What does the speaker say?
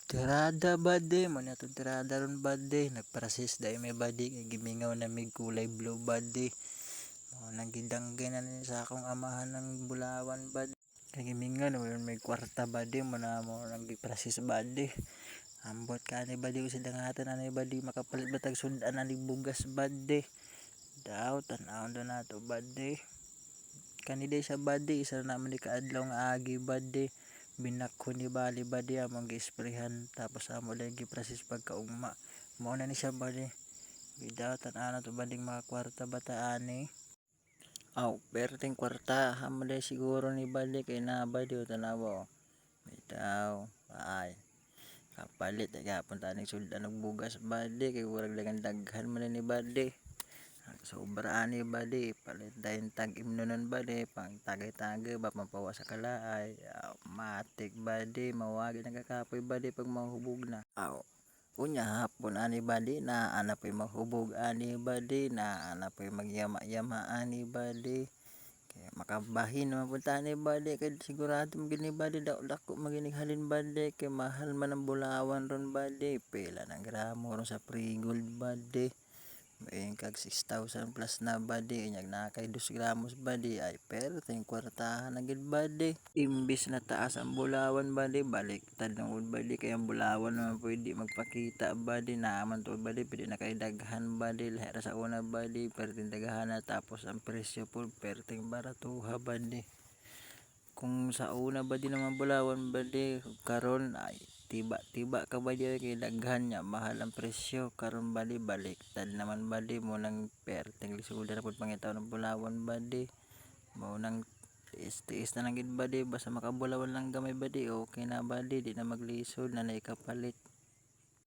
Tirada bade mo na itong tirada ron bade. Nagprasis dahil may bade kay gimingaw na may kulay blue bade. Mo nang gidanggen na sa akong amahan ng bulawan bade. Kay gimingaw na may kwarta bade mo na mo nang giprasis bade. Ambot ka ni bade ko sa dangatan na ni bade makapalit batag sudan na ni bugas bade. Daw tan-aon do nato bade. Kaniday sa bade isa na naman ni kaadlaw nga agi bade. Binakho ni bali bade among gi-sprayhan tapos amo lang giprasis pagkaugma. Mao na ni siya bade. Bidaw tan-aon to bading mga kwarta bataan Aw, perting kwarta amo day siguro ni bade kay na bade tanawa. Bitaw ay kapalit ay gapon taning suldan og bugas bade kay murag dagan daghan man ni bade. Sobra ani bade palit dayon tag imnonon bade pang tagay-tagay ba mapawa sa kalaay. Matik bade mawagi nagakapoy bade pag mahubog na. Aw, unya hapon ani bade na ana po'y mahubog ani bade na ana po'y magyama-yama ani bade. Kaya makabahin naman punta ni bade kay sigurado magin ni bade daw dako maginighalin bade kay mahal man ang bulawan ron bade. Pila ng gramo ron sa pre-gold bade. May kag 6,000 plus na bade inyag na kay 2 gramos bade ay pero ting kwartahan na gid bade. Imbis na taas ang bulawan bade baliktad ng bade kay ang bulawan naman pwede magpakita bade naaman to bade pwede na kay daghan bade lahi ra sa una bade perting daghan na tapos ang presyo po perting baratuha bade. Kung sa una bade naman bulawan bade karon ay tiba-tiba ka bade kay daghan nya mahal ang presyo karon bade baliktad naman bade mo nang perting lisudan na pud pangitaw ng bulawan bade. Mo nang tiis-tiis na lang gid bade basta makabulawan lang gamay bade okay na bade di na maglisod na kapalit.